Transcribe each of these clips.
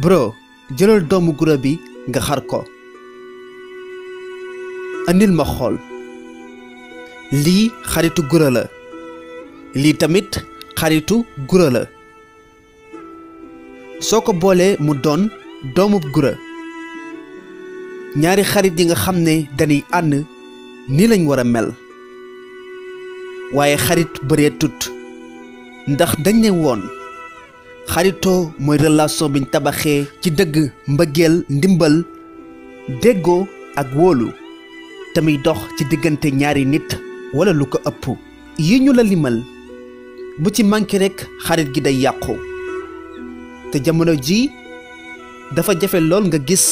bro jëlal doomu gura bi nga xar ko andil ma xool lii xaritu gura la lii tamit xaritu gura la soo ko boolee mu doon doomub gura ñaari xarit yi nga xam ne dañuy ànd ni lañ war a mel waaye xarit bëree tut ndax dañ ne woon xaritoo mooy relation biñ tabaxee ci dëgg mbëggeel ndimbal déggoo ak wóolu tamit dox ci diggante ñaari nit wala lu ko ëpp yi ñu la limal bu ci manqué rekk xarit gi day yàqu te jamono ji dafa jafe lool nga gis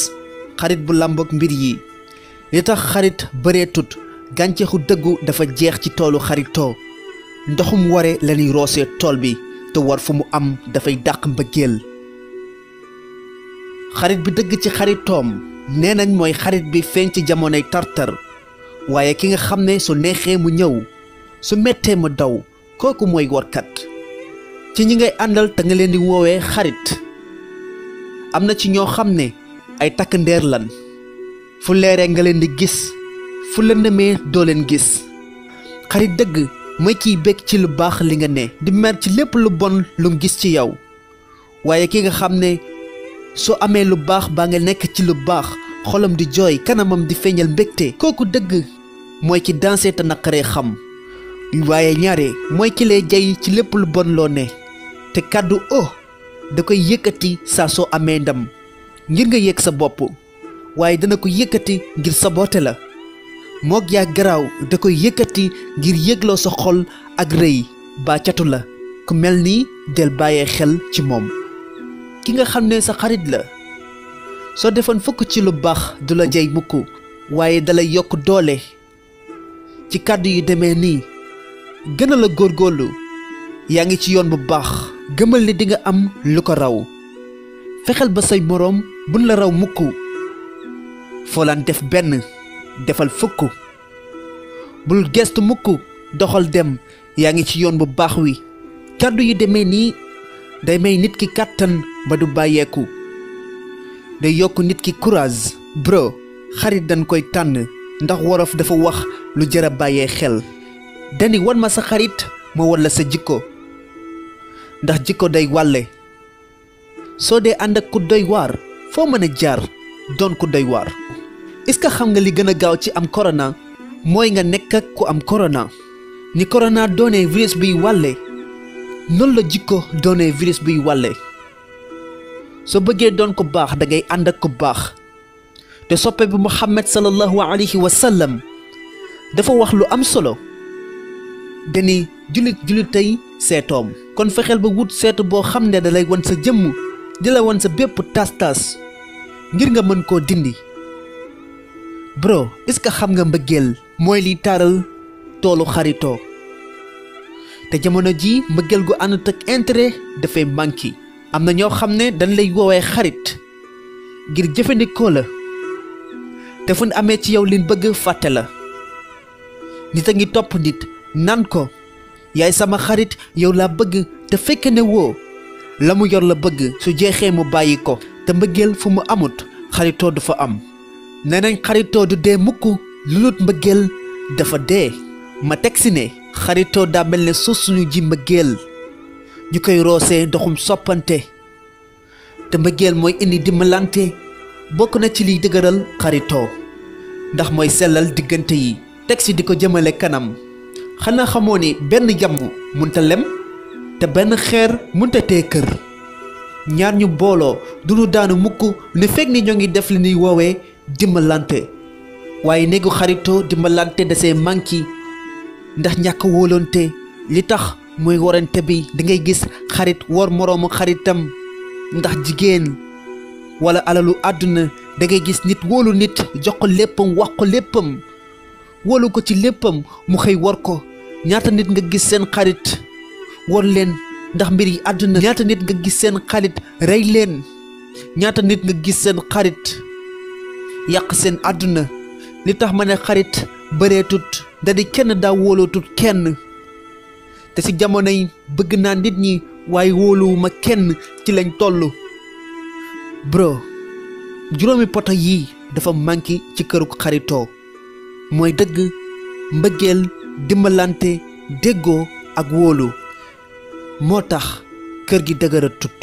xarit bu làmboog mbir yi li tax xarit bëree tut gàncaxu dëggu dafa jeex ci toolu xaritoo ndoxum ware lañuy roosee tool bi te war fu mu am dafay dàq mbëggeel xarit bi dëgg ci xaritoom nee nañ mooy xarit bi feeñ ci jamonoy tartar waaye ki nga xam ne su neexee mu ñëw su mettee mu daw kooku mooy workat ci ñi ngay àndal te nga leen di woowee xarit am na ci ñoo xam ne ay takk ndeer lan fu leeree nga leen di gis fu lëndëmee doo leen gis xarit dëgg mooy kiy bég ci lu baax li nga ne di mer ci lépp lu bon lu mu gis ci yow waaye ki nga xam ne soo amee lu baax baa nga nekk ci lu baax xolam di jooy kanamam di feeñal mbégte kooku dëgg mooy ki dansé te naqaree xam waaye ñaare mooy ki lay jay ci lépp lu bon loo ne te kàddu da koy yëkkati saa soo amee ndam ngir nga yëg sa bopp waaye dana ko yëkkati ngir saboote la moog yaa garaaw da koy yëkkati ngir yëgloo sa xol ak rëy ba catu la ku mel ni del bàyyee xel ci moom ki nga xam ne sa xarit la soo defoon fukk ci lu baax du la jey mukk waaye dalay yokk doole ci kàddu yu demee nii gën a la góorgóorlu yaa ngi ci yoon bu baax gëmal ni di nga am lu ko raw fexeel ba say moroom buñ la raw mukk foo laan def benn defal fukk bul gestu mukk doxal dem yaa ngi ci yoon bu baax wi kàddu yu demee nii day may nit ki kàttan ba du bàyyeeku day yokk nit ki courage bro xarit dañ koy tànn ndax wolof dafa wax lu jar a bàyyee xel dani wan ma sa xarit ma wan la sa jikko ndax jikko day wàlle soo dee ànd ak ku doy waar foo mën a jaar doon ku doy waar est-ce que xam nga li gën a gaaw ci am corona mooy nga nekk ak ku am corona ni corona doonee virus biy wàlle noonu la jikko doonee virus biy wàlle soo bëggee doon ko baax da ngay ànd ak ku baax te soppe bi Muhammad sallallahu alayhi wa sallam dafa wax lu am solo dani julit tey seetoom kon fexeel ba wut seetu boo xam ne dalay wan sa jëmm di la wan sa bépp tas-tas ngir nga mën koo dindi bro est-ce que xam nga mbëggeel mooy liy taaral toolu xaritoo te jamono ji mbëggeel gu ànd ak intérêt dafay manqué am na ñoo xam ne dañ lay woowee xarit ngir jëfandikoo la te fu ñu amee ci yow liñ bëgg fàtte la nit a ngi topp nit nan ko yaay sama xarit yow laa bëgg te fekk ne woo la mu yor la bëgg su jeexee mu bàyyi ko te mbëggeel fu mu amut xaritoo du fa am nee nañ xaritoo du dee mukk lu lut mbëggeel dafa dee ma teg si ne xaritoo daa mel ne suuf suñu ji mbëggeel ñu koy roosee ndoxum soppante te mbëggeel mooy indi dimbalante bokk na ci liy dëgëral xaritoo ndax mooy sellal diggante yi teg si di ko jëmale kanam xanaa xamoo ni benn yamb munta lem te benn xeer munta tee kër ñaar ñu booloo duñu daanu mukk ne fekk ni ñoo ngi def li ñuy woowee dimbalante waaye néegu xaritoo dimbalante dasee manki ndax ñàkk wóolonte li tax mooy warante bi da ngay gis xarit wor moroomu xaritam ndax jigéen wala alalu àdduna da ngay gis nit wóolu nit jox ko léppam wax ko léppam wóolu ko ci léppam mu xëy wor ko ñaata nit nga gis seen xarit wor leen ndax mbir yi àdduna ñaata nit nga gis seen xarit rey leen ñaata nit nga gis seen xarit yàq seen àdduna li tax ma ne xarit bëreetut da di kenn daa wóolootut kenn te ci jamono yi bëgg naa nit ñi waaye wóoluwuma kenn ci lañ toll bro juróomi poto yii dafa manki ci këru xaritoo mooy dëgg mbëggeel dimbalante déggoo ak wóolu moo tax kër gi dëgëra tut